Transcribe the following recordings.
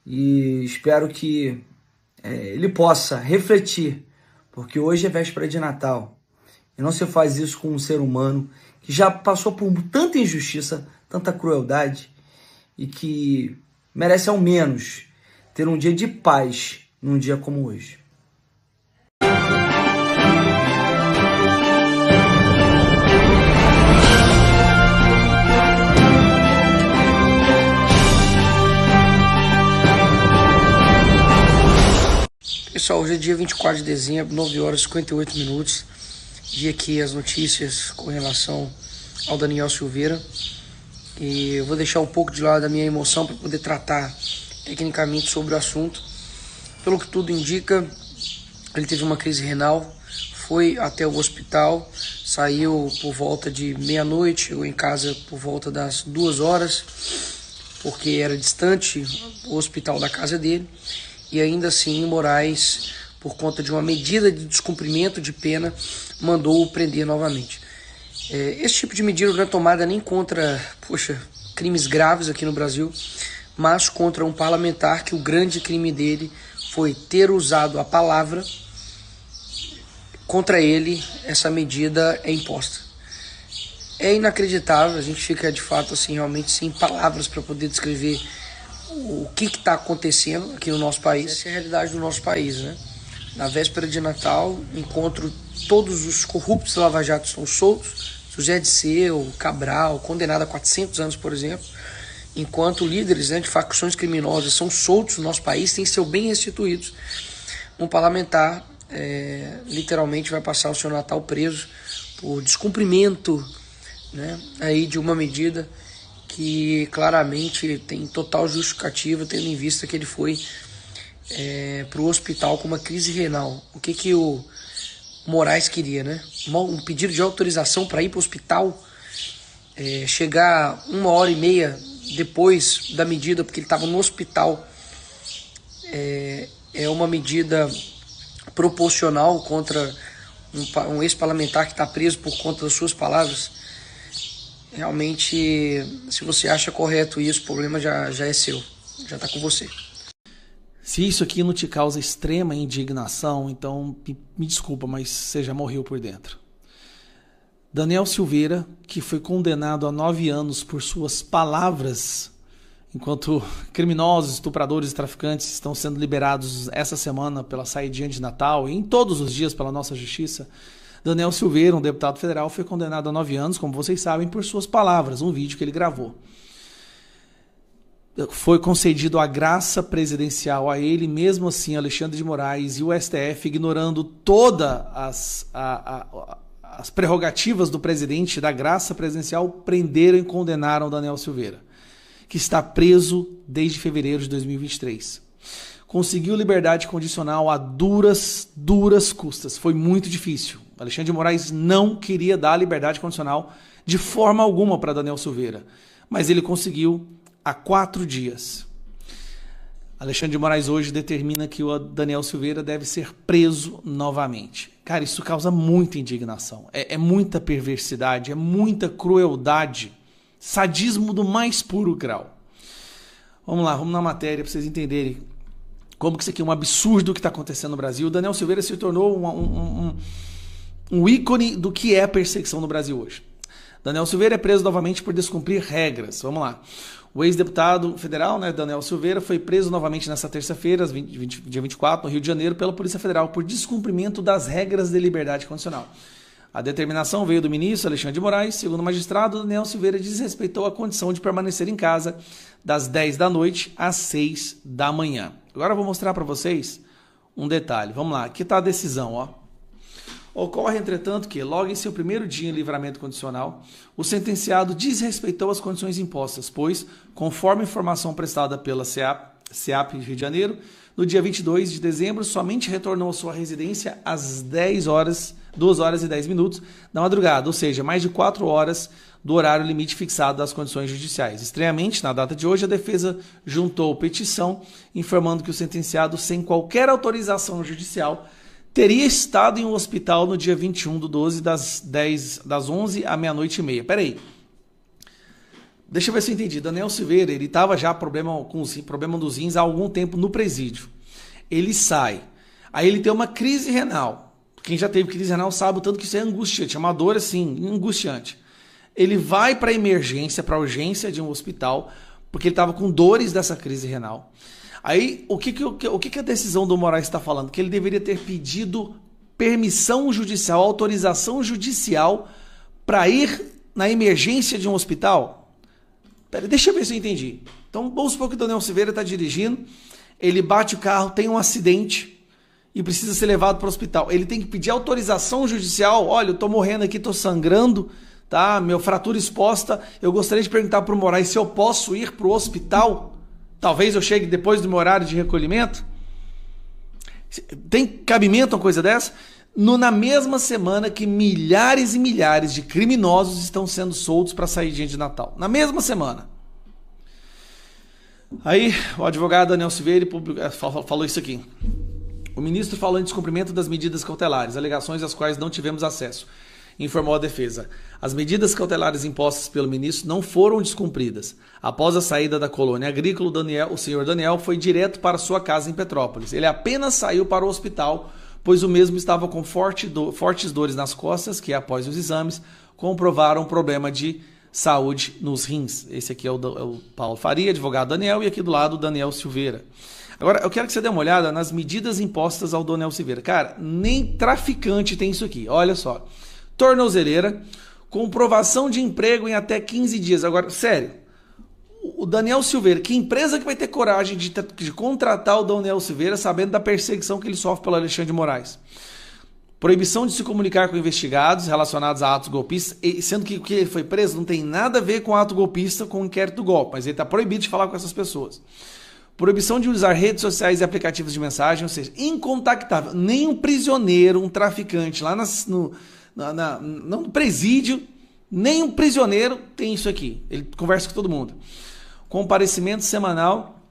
e espero que ele possa refletir, porque hoje é véspera de Natal e não se faz isso com um ser humano que já passou por tanta injustiça, tanta crueldade e que merece ao menos ter um dia de paz num dia como hoje. Pessoal, hoje é dia 24 de dezembro, 9 horas e 58 minutos. Vi aqui as notícias com relação ao Daniel Silveira. E eu vou deixar um pouco de lado a minha emoção para poder tratar tecnicamente sobre o assunto. Pelo que tudo indica, ele teve uma crise renal, foi até o hospital, saiu por volta de meia-noite, chegou em casa por volta das 2 horas, porque era distante o hospital da casa dele. E ainda assim, Moraes, por conta de uma medida de descumprimento de pena, mandou-o prender novamente. Esse tipo de medida não é tomada nem contra, crimes graves aqui no Brasil, mas contra um parlamentar que o grande crime dele foi ter usado a palavra. Contra ele, essa medida é imposta. É inacreditável, a gente fica de fato assim, realmente sem palavras para poder descrever o que está acontecendo aqui no nosso país. Essa é a realidade do nosso país, né? Na véspera de Natal, encontro todos os corruptos Lava Jato estão soltos, José Dirceu, Cabral, condenado a 400 anos, por exemplo, enquanto líderes, né, de facções criminosas são soltos no nosso país, têm que ser bem restituídos. Um parlamentar literalmente vai passar o seu Natal preso por descumprimento, né, aí de uma medida que claramente tem total justificativa, tendo em vista que ele foi para o hospital com uma crise renal. O que o Moraes queria, né? Um pedido de autorização para ir para o hospital, chegar 1h30 depois da medida, porque ele estava no hospital, é uma medida proporcional contra um ex-parlamentar que está preso por conta das suas palavras. Realmente, se você acha correto isso, o problema já é seu, já está com você. Se isso aqui não te causa extrema indignação, então me desculpa, mas você já morreu por dentro. Daniel Silveira, que foi condenado a 9 anos por suas palavras, enquanto criminosos, estupradores e traficantes estão sendo liberados essa semana pela saída de Natal e em todos os dias pela nossa justiça, Daniel Silveira, um deputado federal, foi condenado a 9 anos, como vocês sabem, por suas palavras, um vídeo que ele gravou. Foi concedido a graça presidencial a ele, mesmo assim Alexandre de Moraes e o STF, ignorando todas as prerrogativas do presidente da graça presidencial, prenderam e condenaram Daniel Silveira, que está preso desde fevereiro de 2023. Conseguiu liberdade condicional a duras custas. Foi muito difícil. Alexandre de Moraes não queria dar liberdade condicional de forma alguma para Daniel Silveira, mas ele conseguiu há 4 dias. Alexandre de Moraes hoje determina que o Daniel Silveira deve ser preso novamente. Cara, isso causa muita indignação. É muita perversidade, é muita crueldade, sadismo do mais puro grau. Vamos lá, vamos na matéria para vocês entenderem como que isso aqui é um absurdo que está acontecendo no Brasil. O Daniel Silveira se tornou um ícone do que é perseguição no Brasil hoje. Daniel Silveira é preso novamente por descumprir regras. Vamos lá. O ex-deputado federal, né, Daniel Silveira, foi preso novamente nesta terça-feira, dia 24, no Rio de Janeiro, pela Polícia Federal por descumprimento das regras de liberdade condicional. A determinação veio do ministro Alexandre de Moraes. Segundo o magistrado, Daniel Silveira desrespeitou a condição de permanecer em casa das 10 da noite às 6 da manhã. Agora eu vou mostrar para vocês um detalhe. Vamos lá, aqui está a decisão, ó. Ocorre, entretanto, que, logo em seu primeiro dia em livramento condicional, o sentenciado desrespeitou as condições impostas, pois, conforme informação prestada pela SEAP Rio de Janeiro, no dia 22 de dezembro, somente retornou à sua residência às 2 horas e 10 minutos da madrugada, ou seja, mais de 4 horas do horário limite fixado das condições judiciais. Estranhamente, na data de hoje, a defesa juntou petição informando que o sentenciado, sem qualquer autorização judicial, teria estado em um hospital no dia 21/12, das 11 à meia-noite e meia. Peraí. Deixa eu ver se eu entendi. Daniel Silveira, ele estava já com problema dos rins há algum tempo no presídio. Ele sai. Aí ele tem uma crise renal. Quem já teve crise renal sabe o tanto que isso é angustiante. É uma dor, assim, angustiante. Ele vai para a emergência, para a urgência de um hospital, porque ele estava com dores dessa crise renal. Aí, o que a decisão do Moraes está falando? Que ele deveria ter pedido permissão judicial, autorização judicial para ir na emergência de um hospital? Pera, deixa eu ver se eu entendi. Então, vamos supor que o Daniel Silveira está dirigindo, ele bate o carro, tem um acidente e precisa ser levado para o hospital. Ele tem que pedir autorização judicial. Olha, eu estou morrendo aqui, estou sangrando, tá? Meu fratura exposta. Eu gostaria de perguntar para o Moraes se eu posso ir para o hospital. Talvez eu chegue depois do meu horário de recolhimento. Tem cabimento uma coisa dessa? Na mesma semana que milhares e milhares de criminosos estão sendo soltos para sair dia de Natal. Na mesma semana. Aí o advogado Daniel Silveira falou isso aqui. O ministro falou em descumprimento das medidas cautelares, alegações às quais não tivemos acesso, informou a defesa. As medidas cautelares impostas pelo ministro não foram descumpridas. Após a saída da colônia agrícola, o senhor Daniel foi direto para sua casa em Petrópolis. Ele apenas saiu para o hospital, pois o mesmo estava com fortes dores nas costas, que após os exames comprovaram um problema de saúde nos rins. Esse aqui é o Paulo Faria, advogado Daniel, e aqui do lado o Daniel Silveira. Agora, eu quero que você dê uma olhada nas medidas impostas ao Daniel Silveira. Cara, nem traficante tem isso aqui. Olha só. Tornozeleira, comprovação de emprego em até 15 dias. Agora, sério, o Daniel Silveira, que empresa que vai ter coragem de contratar o Daniel Silveira sabendo da perseguição que ele sofre pelo Alexandre de Moraes? Proibição de se comunicar com investigados relacionados a atos golpistas, sendo que o que ele foi preso não tem nada a ver com ato golpista, com o inquérito do golpe, mas ele está proibido de falar com essas pessoas. Proibição de usar redes sociais e aplicativos de mensagem, ou seja, incontactável. Nem um prisioneiro, um traficante lá no presídio, nem um prisioneiro tem isso aqui. Ele conversa com todo mundo. Comparecimento semanal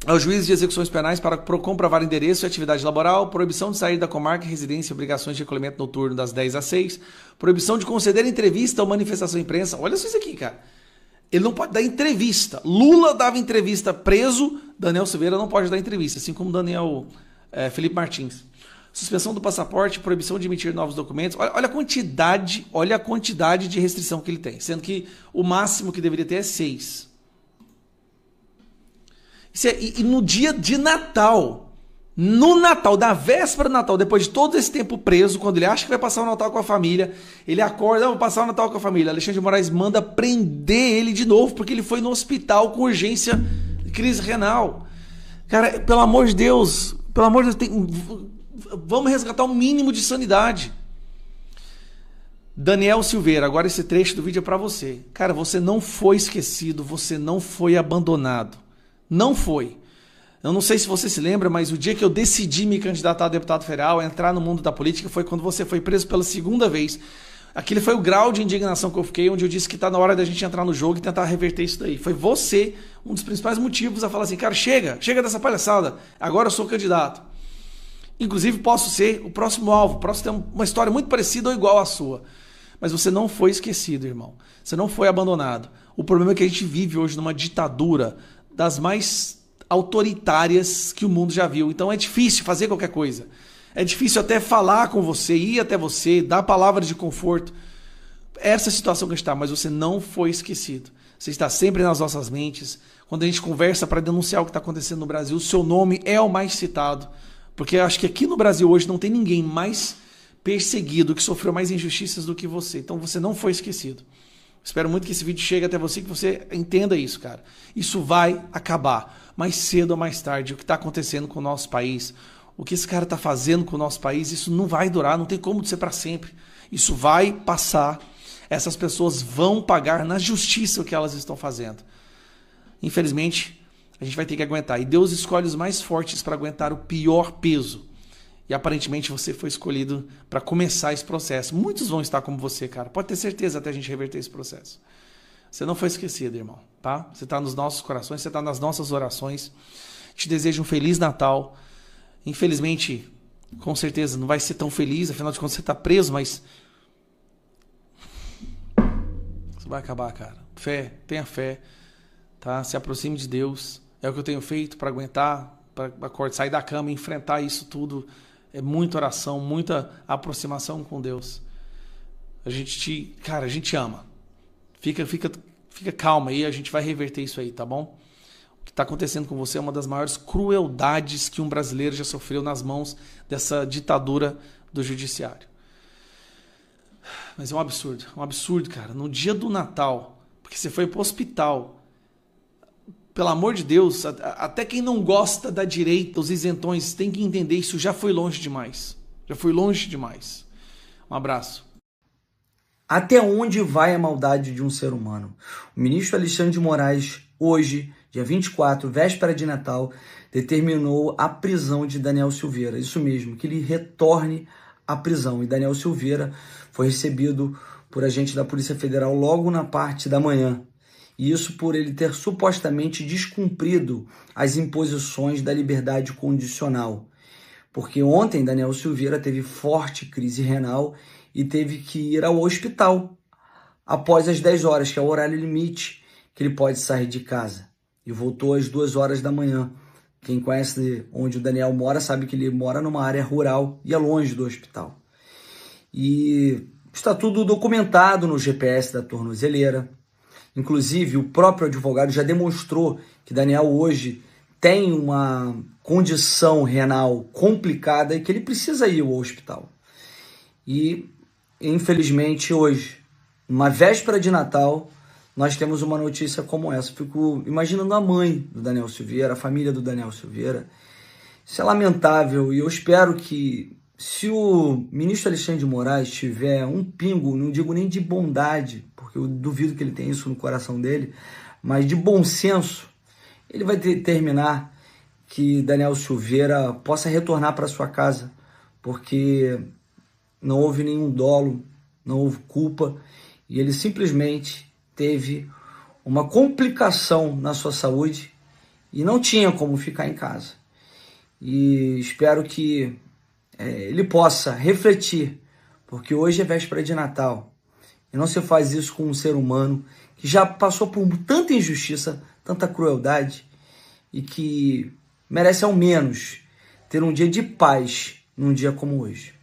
ao juiz de execuções penais para comprovar endereço e atividade laboral, proibição de sair da comarca, residência e obrigações de recolhimento noturno das 10 às 6, proibição de conceder entrevista ou manifestação à imprensa. Olha só isso aqui, cara. Ele não pode dar entrevista. Lula dava entrevista preso, Daniel Silveira não pode dar entrevista, assim como Felipe Martins. Suspensão do passaporte, proibição de emitir novos documentos. Olha a quantidade de restrição que ele tem, sendo que o máximo que deveria ter é 6. E no dia de Natal, no Natal, da véspera do Natal, depois de todo esse tempo preso, quando ele acha que vai passar o Natal com a família, ele acorda, vou passar o Natal com a família. Alexandre de Moraes manda prender ele de novo, porque ele foi no hospital com urgência, crise renal. Cara, pelo amor de Deus, vamos resgatar um mínimo de sanidade. Daniel Silveira, agora esse trecho do vídeo é para você. Cara, você não foi esquecido, você não foi abandonado. Não foi. Eu não sei se você se lembra, mas o dia que eu decidi me candidatar a deputado federal, entrar no mundo da política, foi quando você foi preso pela segunda vez. Aquele foi o grau de indignação que eu fiquei, onde eu disse que está na hora da gente entrar no jogo e tentar reverter isso daí. Foi você um dos principais motivos a falar assim, cara, chega dessa palhaçada, agora eu sou candidato. Inclusive posso ser o próximo alvo, posso ter uma história muito parecida ou igual à sua. Mas você não foi esquecido, irmão. Você não foi abandonado. O problema é que a gente vive hoje numa ditadura das mais autoritárias que o mundo já viu. Então é difícil fazer qualquer coisa. É difícil até falar com você, ir até você, dar palavras de conforto. Essa é a situação que a gente está, mas você não foi esquecido. Você está sempre nas nossas mentes. Quando a gente conversa para denunciar o que está acontecendo no Brasil, o seu nome é o mais citado. Porque eu acho que aqui no Brasil hoje não tem ninguém mais perseguido, que sofreu mais injustiças do que você. Então você não foi esquecido. Espero muito que esse vídeo chegue até você, que você entenda isso, cara. Isso vai acabar. Mais cedo ou mais tarde, o que está acontecendo com o nosso país, o que esse cara está fazendo com o nosso país, isso não vai durar, não tem como ser para sempre. Isso vai passar. Essas pessoas vão pagar na justiça o que elas estão fazendo. Infelizmente, a gente vai ter que aguentar. E Deus escolhe os mais fortes para aguentar o pior peso. E aparentemente você foi escolhido para começar esse processo. Muitos vão estar como você, cara. Pode ter certeza até a gente reverter esse processo. Você não foi esquecido, irmão, tá? Você está nos nossos corações, você está nas nossas orações. Te desejo um Feliz Natal. Infelizmente, com certeza, não vai ser tão feliz, afinal de contas você está preso, mas isso vai acabar, cara. fé, tenha fé, tá? Se aproxime de Deus. É o que eu tenho feito para aguentar, para sair da cama e enfrentar isso tudo. É muita oração, muita aproximação com Deus. A gente ama. Fica calma aí, a gente vai reverter isso aí, tá bom? O que está acontecendo com você é uma das maiores crueldades que um brasileiro já sofreu nas mãos dessa ditadura do judiciário. Mas é um absurdo, cara. No dia do Natal, porque você foi pro hospital, pelo amor de Deus, até quem não gosta da direita, os isentões, tem que entender isso já foi longe demais. Já foi longe demais. Um abraço. Até onde vai a maldade de um ser humano? O ministro Alexandre de Moraes, hoje, dia 24, véspera de Natal, determinou a prisão de Daniel Silveira. Isso mesmo, que ele retorne à prisão. E Daniel Silveira foi recebido por agente da Polícia Federal logo na parte da manhã. E isso por ele ter supostamente descumprido as imposições da liberdade condicional. Porque ontem Daniel Silveira teve forte crise renal e teve que ir ao hospital após as 10 horas, que é o horário limite que ele pode sair de casa. E voltou às 2 horas da manhã. Quem conhece onde o Daniel mora sabe que ele mora numa área rural e é longe do hospital. E está tudo documentado no GPS da tornozeleira. Inclusive, o próprio advogado já demonstrou que Daniel hoje tem uma condição renal complicada e que ele precisa ir ao hospital. E, infelizmente, hoje, uma véspera de Natal, nós temos uma notícia como essa. Fico imaginando a mãe do Daniel Silveira, a família do Daniel Silveira. Isso é lamentável e eu espero que, se o ministro Alexandre de Moraes tiver um pingo, não digo nem de bondade, porque eu duvido que ele tenha isso no coração dele, mas de bom senso, ele vai determinar que Daniel Silveira possa retornar para sua casa, porque não houve nenhum dolo, não houve culpa, e ele simplesmente teve uma complicação na sua saúde e não tinha como ficar em casa. E espero que ele possa refletir, porque hoje é véspera de Natal, e não se faz isso com um ser humano que já passou por tanta injustiça, tanta crueldade, e que merece ao menos ter um dia de paz num dia como hoje.